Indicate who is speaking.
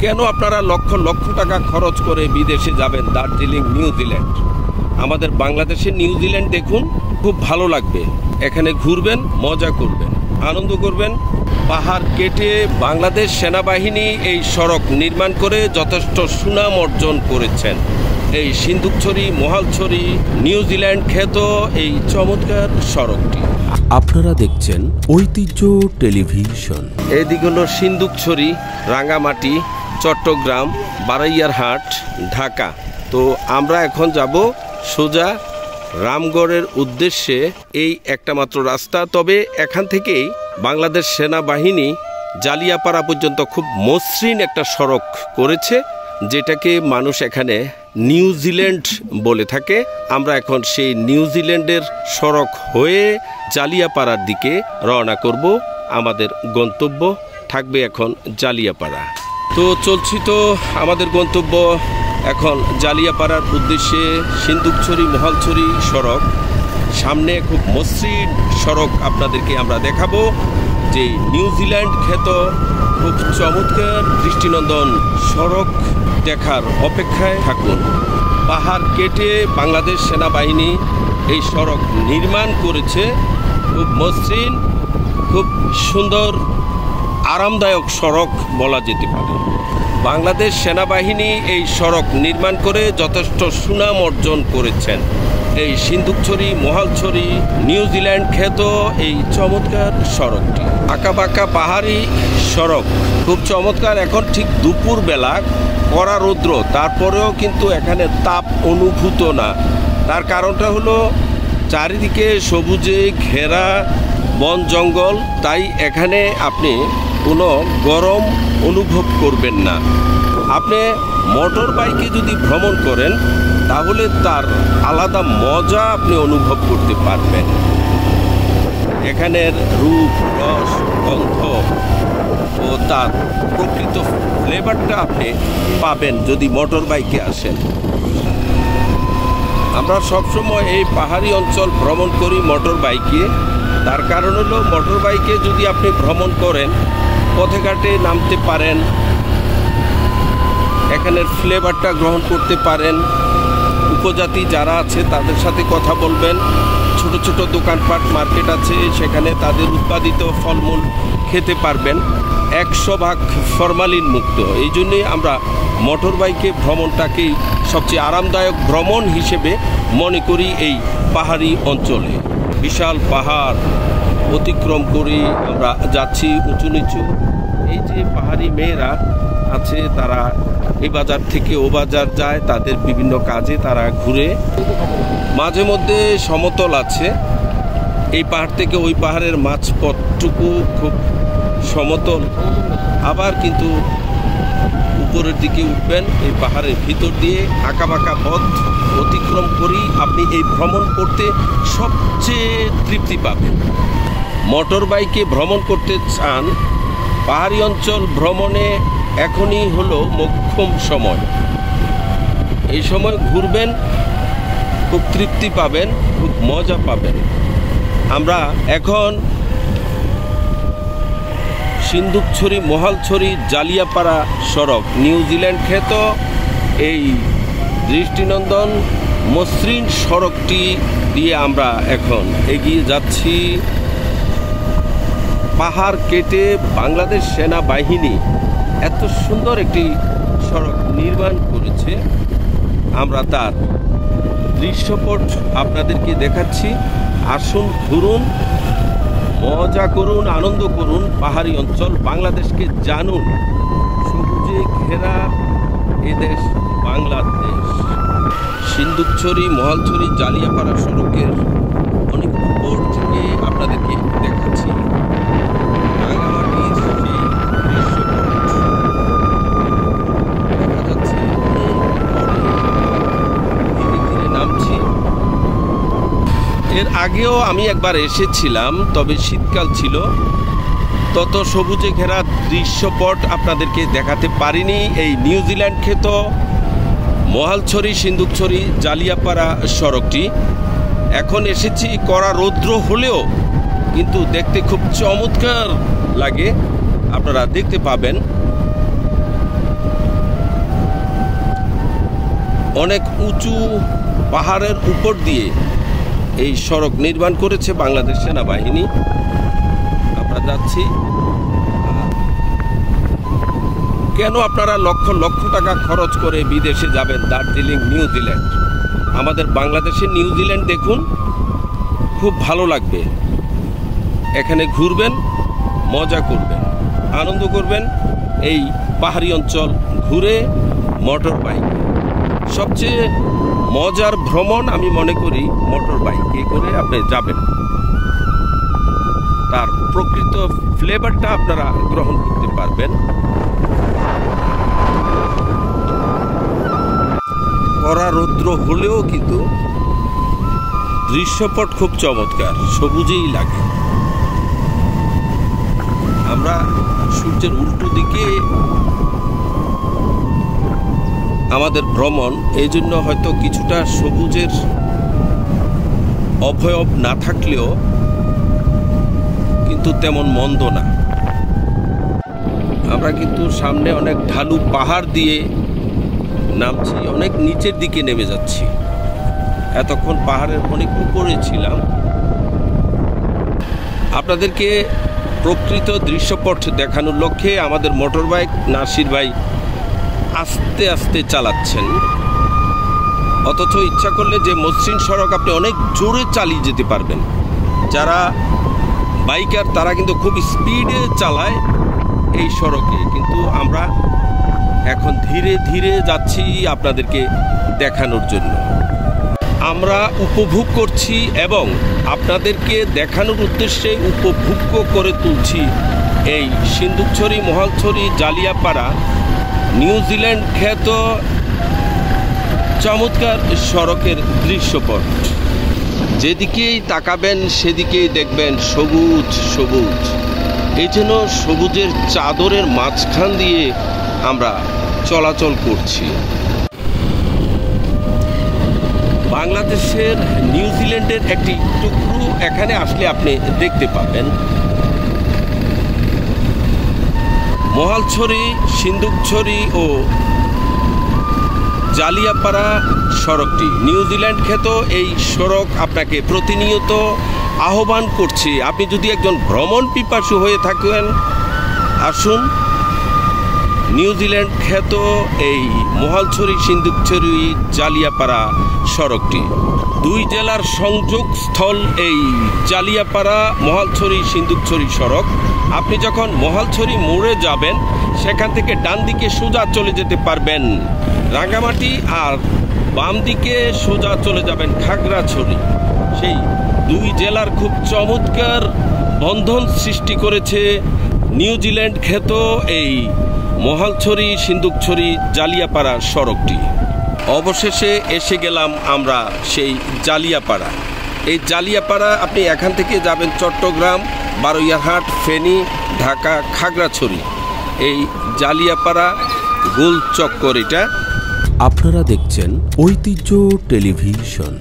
Speaker 1: কেন আপনারা লক্ষ লক্ষ টাকা খরচ করে বিদেশে যাবেন? দার্জিলিং, নিউজিল্যান্ড। আমাদের বাংলাদেশের নিউজিল্যান্ড দেখুন, খুব ভালো লাগবে। এখানে ঘুরবেন, মজা করবেন, আনন্দ করবেন। পাহাড় কেটে বাংলাদেশ সেনাবাহিনী এই সড়ক নির্মাণ করে যথেষ্ট সুনাম অর্জন করেছেন। এই সিন্দুকছড়ি, মহালছড়ি, নিউজিল্যান্ড খ্যাত এই চমৎকার সড়কটি।
Speaker 2: আপনারা দেখছেন ঐতিহ্য টেলিভিশন।
Speaker 1: এদিক হলো সিন্দুকছড়ি, রাঙ্গামাটি, চট্টগ্রাম, বারাইয়ারহাট, ঢাকা। তো আমরা এখন যাব সোজা রামগড়ের উদ্দেশ্যে। এই একটা মাত্র রাস্তা, তবে এখান থেকেই বাংলাদেশ সেনাবাহিনী জালিয়াপাড়া পর্যন্ত খুব মসৃণ একটা সড়ক করেছে, যেটাকে মানুষ এখানে নিউজিল্যান্ড বলে থাকে। আমরা এখন সেই নিউজিল্যান্ডের সড়ক হয়ে জালিয়াপাড়ার দিকে রওনা করব। আমাদের গন্তব্য থাকবে এখন জালিয়াপাড়া। তো চলছি, তো আমাদের গন্তব্য এখন জালিয়াপাড়ার উদ্দেশ্যে সিন্দুকছড়ি, মহালছড়ি সড়ক। সামনে খুব মসৃণ সড়ক আপনাদেরকে আমরা দেখাবো, যে নিউজিল্যান্ড খ্যাত খুব চমৎকার দৃষ্টিনন্দন সড়ক দেখার অপেক্ষায় থাকুন। পাহাড় কেটে বাংলাদেশ সেনাবাহিনী এই সড়ক নির্মাণ করেছে। খুব মসৃণ, খুব সুন্দর, আরামদায়ক সড়ক বলা যেতে পারে। বাংলাদেশ সেনাবাহিনী এই সড়ক নির্মাণ করে যথেষ্ট সুনাম অর্জন করেছেন। এই সিন্দুকছড়ি, মহালছড়ি, নিউজিল্যান্ড খ্যাত এই চমৎকার সড়কটি। আঁকাবাঁকা পাহাড়ি সড়ক, খুব চমৎকার। এখন ঠিক দুপুর বেলা, কড়া রৌদ্র, তারপরেও কিন্তু এখানে তাপ অনুভূত না। তার কারণটা হলো চারিদিকে সবুজে ঘেরা বন জঙ্গল, তাই এখানে আপনি কোনো গরম অনুভব করবেন না। আপনি মোটর বাইকে যদি ভ্রমণ করেন তাহলে তার আলাদা মজা আপনি অনুভব করতে পারবেন। এখানের রূপ, রস, গন্ধ ও তার প্রকৃত ফ্লেভারটা আপনি পাবেন যদি মোটর বাইকে আসেন। আমরা সবসময় এই পাহাড়ি অঞ্চল ভ্রমণ করি মোটর বাইকে। তার কারণ হলো, মোটর বাইকে যদি আপনি ভ্রমণ করেন, পথে ঘাটে নামতে পারেন, এখানের ফ্লেভারটা গ্রহণ করতে পারেন। উপজাতি যারা আছে তাদের সাথে কথা বলবেন। ছোট ছোট দোকানপাট, মার্কেট আছে, সেখানে তাদের উৎপাদিত ফলমূল খেতে পারবেন। 100% ফরমালিন মুক্ত। এই জন্যই আমরা মোটর বাইকে ভ্রমণটাকেই সবচেয়ে আরামদায়ক ভ্রমণ হিসেবে মনে করি। এই পাহাড়ি অঞ্চলে বিশাল পাহাড় অতিক্রম করে আমরা যাচ্ছি উঁচু নিচু। এই যে পাহাড়ি মেয়েরা আছে, তারা এই বাজার থেকে ও বাজার যায়, তাদের বিভিন্ন কাজে তারা ঘুরে। মাঝে মধ্যে সমতল আছে, এই পাহাড় থেকে ওই পাহাড়ের মাঝপথটুকু খুব সমতল। আবার কিন্তু উপরের দিকে উঠবেন, এই পাহাড়ের ভিতর দিয়ে আঁকাবাঁকা পথ অতিক্রম করেই আপনি এই ভ্রমণ করতে সবচেয়ে তৃপ্তি পাবেন। মোটর বাইকে ভ্রমণ করতে চান, পাহাড়ি অঞ্চল ভ্রমণে এখনই হলো মোক্ষম সময়। এই সময় ঘুরবেন, খুব তৃপ্তি পাবেন, খুব মজা পাবেন। আমরা এখন সিন্দুকছড়ি, মহালছড়ি, জালিয়াপাড়া সড়ক, নিউজিল্যান্ড খ্যাত এই দৃষ্টিনন্দন মসৃণ সড়কটি দিয়ে আমরা এখন এগিয়ে যাচ্ছি। পাহাড় কেটে বাংলাদেশ সেনাবাহিনী এত সুন্দর একটি সড়ক নির্মাণ করেছে, আমরা তার দৃশ্যপট আপনাদেরকে দেখাচ্ছি। আসুন, ঘুরুন, মজা করুন, আনন্দ করুন। পাহাড়ি অঞ্চল বাংলাদেশকে জানুন। সবুজে ঘেরা এদেশ বাংলাদেশ। সিন্দুকছড়ি, মহালছড়ি, জালিয়াপাড়া সড়কের অনেক উপর থেকে আপনাদেরকে দেখাচ্ছি রাঙামাটির সেই দৃশ্যপট। দেখা যাচ্ছে ধীরে ধীরে নামছি। এর আগেও আমি একবার এসেছিলাম, তবে শীতকাল ছিল, তত সবুজে ঘেরা দৃশ্যপট আপনাদেরকে দেখাতে পারিনি। এই নিউজিল্যান্ড খ্যাত মহালছড়ি, সিন্দুকছড়ি, জালিয়াপাড়া সড়কটি। এখন এসেছি, কড়া রৌদ্র হলেও কিন্তু দেখতে খুব চমৎকার লাগে, আপনারা দেখতে পাবেন। অনেক উঁচু পাহাড়ের উপর দিয়ে এই সড়ক নির্মাণ করেছে বাংলাদেশ সেনাবাহিনী। আমরা যাচ্ছি। কেন আপনারা লক্ষ লক্ষ টাকা খরচ করে বিদেশে যাবেন? দার্জিলিং, নিউজিল্যান্ড, আমাদের বাংলাদেশের নিউজিল্যান্ড দেখুন, খুব ভালো লাগবে। এখানে ঘুরবেন, মজা করবেন, আনন্দ করবেন। এই পাহাড়ি অঞ্চল ঘুরে মোটর বাইক, সবচেয়ে মজার ভ্রমণ আমি মনে করি মোটর বাইকে করে আপনি যাবেন। তার প্রকৃত ফ্লেভারটা আপনারা গ্রহণ করতে পারবেন। কড়া রৌদ্র হলেও কিন্তু দৃশ্যপট খুব চমৎকার, সবুজেই লাগে। আমরা সূর্যের উল্টো দিকে আমাদের ভ্রমণ, এই জন্য হয়তো কিছুটা সবুজের অবয়ব না থাকলেও কিন্তু তেমন মন্দ না। আমরা কিন্তু সামনে অনেক ঢালু পাহাড় দিয়ে নামছি, অনেক নিচের দিকে নেমে যাচ্ছি। এতক্ষণ পাহাড়ের অনেক উপরে ছিলাম। আপনাদেরকে প্রকৃত দৃশ্যপট দেখানোর লক্ষ্যে আমাদের মোটর বাইক নাসির ভাই আস্তে আস্তে চালাচ্ছেন, অথচ ইচ্ছা করলে যে মসৃণ সড়ক আপনি অনেক জোরে চালিয়ে যেতে পারবেন। যারা বাইকার তারা কিন্তু খুব স্পিডে চালায় এই সড়কে, কিন্তু আমরা এখন ধীরে ধীরে যাচ্ছি আপনাদেরকে দেখানোর জন্য। আমরা উপভোগ করছি এবং আপনাদেরকে দেখানোর উদ্দেশ্যে উপভোগ্য করে তুলছি এই সিন্দুকছড়ি, মহালছড়ি, জালিয়াপাড়া, নিউজিল্যান্ড খ্যাত চমৎকার সড়কের দৃশ্যপট। যেদিকেই তাকাবেন সেদিকেই দেখবেন সবুজ সবুজ। এই জন্য সবুজের চাদরের মাঝখান দিয়ে আমরা চলাচল করছি। বাংলাদেশের নিউজিল্যান্ডের একটি টুকরো এখানে আসলে আপনি দেখতে পাবেন। মহালছড়ি, সিন্দুকছড়ি ও জালিয়াপাড়া সড়কটি নিউজিল্যান্ড খ্যাত। এই সড়ক আপনাকে প্রতিনিয়ত আহ্বান করছে। আপনি যদি একজন ভ্রমণ পিপাসু হয়ে থাকেন, আসুন নিউজিল্যান্ড খ্যাত এই মহালছড়ি, সিন্দুকছড়ি, জালিয়াপাড়া সড়কটি। দুই জেলার সংযোগস্থল এই জালিয়াপাড়া, মহালছড়ি, সিন্দুকছড়ি সড়ক। আপনি যখন মহালছড়ি মোড়ে যাবেন, সেখান থেকে ডান দিকে সোজা চলে যেতে পারবেন রাঙ্গামাটি, আর বাম দিকে সোজা চলে যাবেন খাগড়াছড়ি। সেই দুই জেলার খুব চমৎকার বন্ধন সৃষ্টি করেছে নিউজিল্যান্ড খ্যাত এই মহালছড়ি, সিন্দুকছড়ি, জালিয়াপাড়া সড়কটি। অবশেষে এসে গেলাম আমরা সেই জালিয়াপাড়া। এই জালিয়াপাড়া আপনি এখান থেকে যাবেন চট্টগ্রাম, বারৈয়ারহাট, ফেনী, ঢাকা, খাগড়াছড়ি। এই জালিয়াপাড়া গোল চক্কর এটা।
Speaker 2: আপনারা দেখছেন ঐতিহ্য টেলিভিশন।